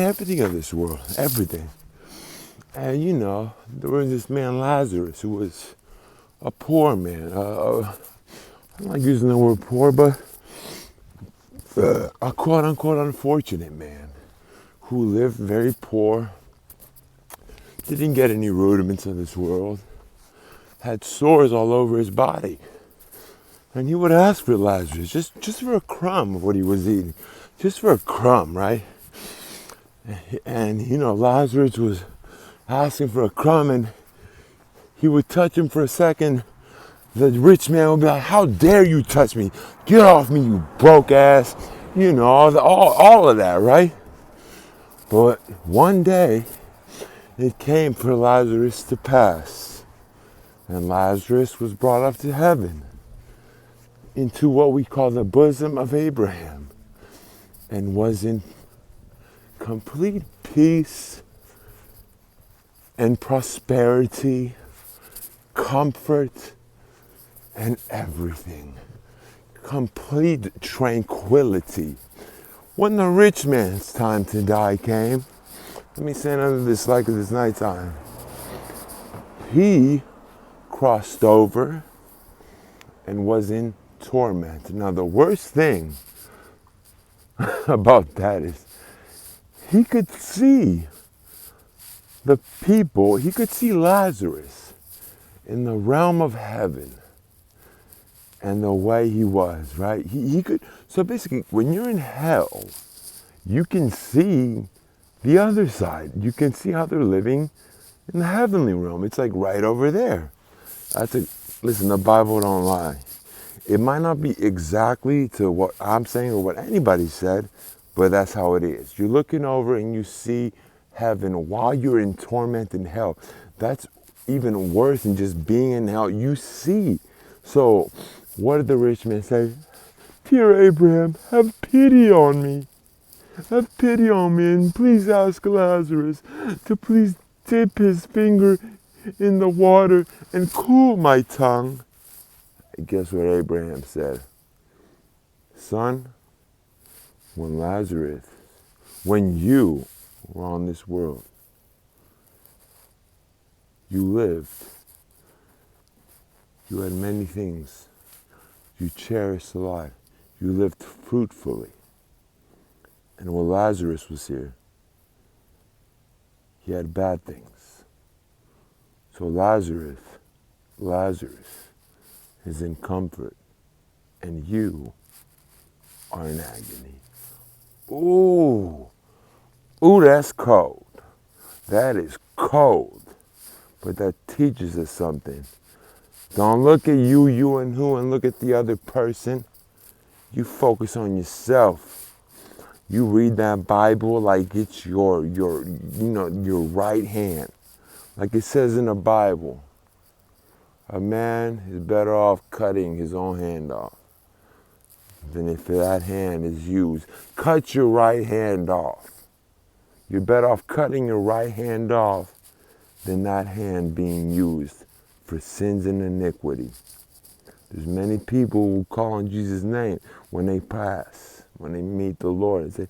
everything of this world, everything. And there was this man Lazarus who was a poor man. I'm not using the word poor, but a quote unquote unfortunate man who lived very poor, didn't get any rudiments of this world, had sores all over his body. And he would ask for Lazarus, just for a crumb of what he was eating, just for a crumb, right? And Lazarus was asking for a crumb, and he would touch him for a second. The rich man would be like, "How dare you touch me? Get off me, you broke ass." All of that, right? But one day, it came for Lazarus to pass. And Lazarus was brought up to heaven, into what we call the bosom of Abraham, and was in complete peace and prosperity, comfort, and everything. Complete tranquility. When the rich man's time to die came, let me stand under this light because it's nighttime. He crossed over and was in torment. Now, the worst thing about that is he could see the people, he could see Lazarus in the realm of heaven and the way he was, right? He could, so basically, when you're in hell, you can see the other side. You can see how they're living in the heavenly realm. It's like right over there. Listen, the Bible don't lie. It might not be exactly to what I'm saying or what anybody said, but that's how it is. You're looking over and you see heaven while you're in torment in hell. That's even worse than just being in hell. You see. So what did the rich man say? "Dear Abraham, have pity on me. Have pity on me, and please ask Lazarus to please dip his finger in the water and cool my tongue." And guess what Abraham said? "Son, when you were on this world, you lived. You had many things. You cherished life. You lived fruitfully. And when Lazarus was here, he had bad things. So Lazarus is in comfort, and you are in agony." Ooh, that's cold. That is cold. But that teaches us something. Don't look at you and who, and look at the other person. You focus on yourself. You read that Bible like it's your right hand. Like it says in the Bible, a man is better off cutting his own hand off than if that hand is used. Cut your right hand off. You're better off cutting your right hand off than that hand being used for sins and iniquity. There's many people who call on Jesus' name when they pass, when they meet the Lord, and say,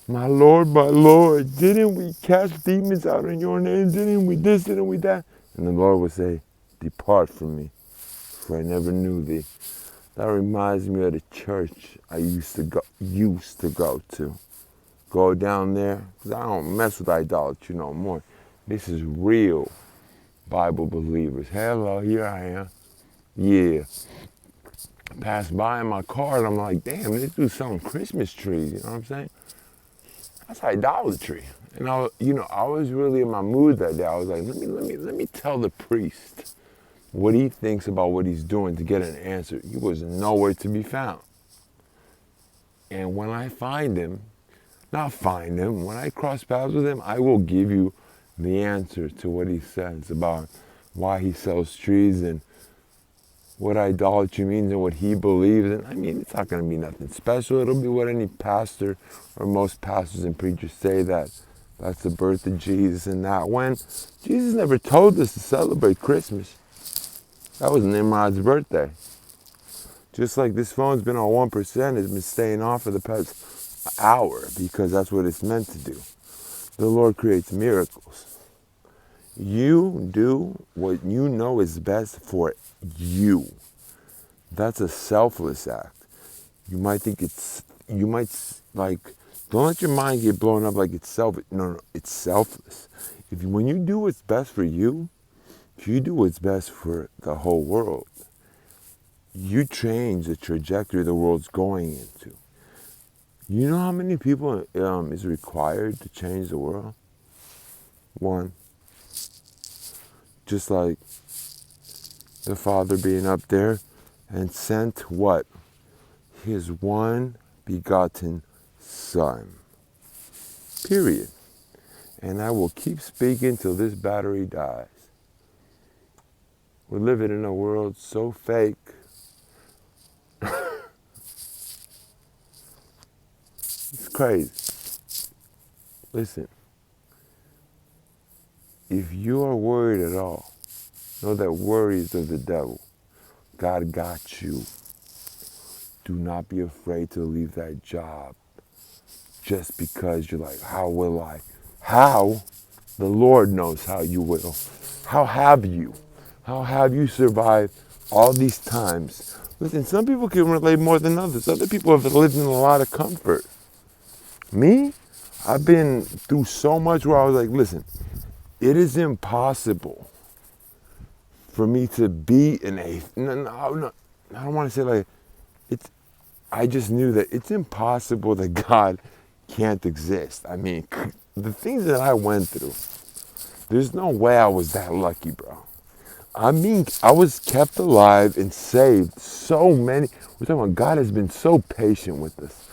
my Lord, didn't we cast demons out in your name? Didn't we this, didn't we that?" And the Lord would say, "Depart from me, for I never knew thee." That reminds me of the church I used to go to. Go down there, because I don't mess with idolatry no more. This is real Bible believers. Hello, here I am. Yeah. Passed by in my car and I'm like, damn, this dude's selling Christmas trees, you know what I'm saying? That's idolatry. And I was really in my mood that day. I was like, let me tell the priest what he thinks about what he's doing to get an answer. He was nowhere to be found. And when I when I cross paths with him, I will give you the answer to what he says about why he sells trees and what idolatry means and what he believes in. I mean, it's not going to be nothing special. It'll be what any pastor or most pastors and preachers say, that that's the birth of Jesus and that. When Jesus never told us to celebrate Christmas. That was Nimrod's birthday. Just like this phone's been on 1%, it's been staying off for the past hour because that's what it's meant to do. the Lord creates miracles. You do what you know is best for you. That's a selfless act. You might think like, don't let your mind get blown up like it's selfish. No, it's selfless. When you do what's best for you, if you do what's best for the whole world, you change the trajectory the world's going into. You know how many people is required to change the world? One. Just like the Father being up there and sent what? His one begotten Son. Period. And I will keep speaking till this battery dies. We're living in a world so fake. It's crazy. Listen, if you are worried at all, know that worry is of the devil. God got you. Do not be afraid to leave that job just because you're like, how will I? How? The Lord knows how you will. How have you? How have you survived all these times? Listen, some people can relate more than others. Other people have lived in a lot of comfort. Me? I've been through so much where I was like, listen, it is impossible for me to be an atheist. No, I don't want to say like, I just knew that it's impossible that God can't exist. I mean, the things that I went through, there's no way I was that lucky, bro. I mean, I was kept alive and saved so many. We're talking about God has been so patient with us.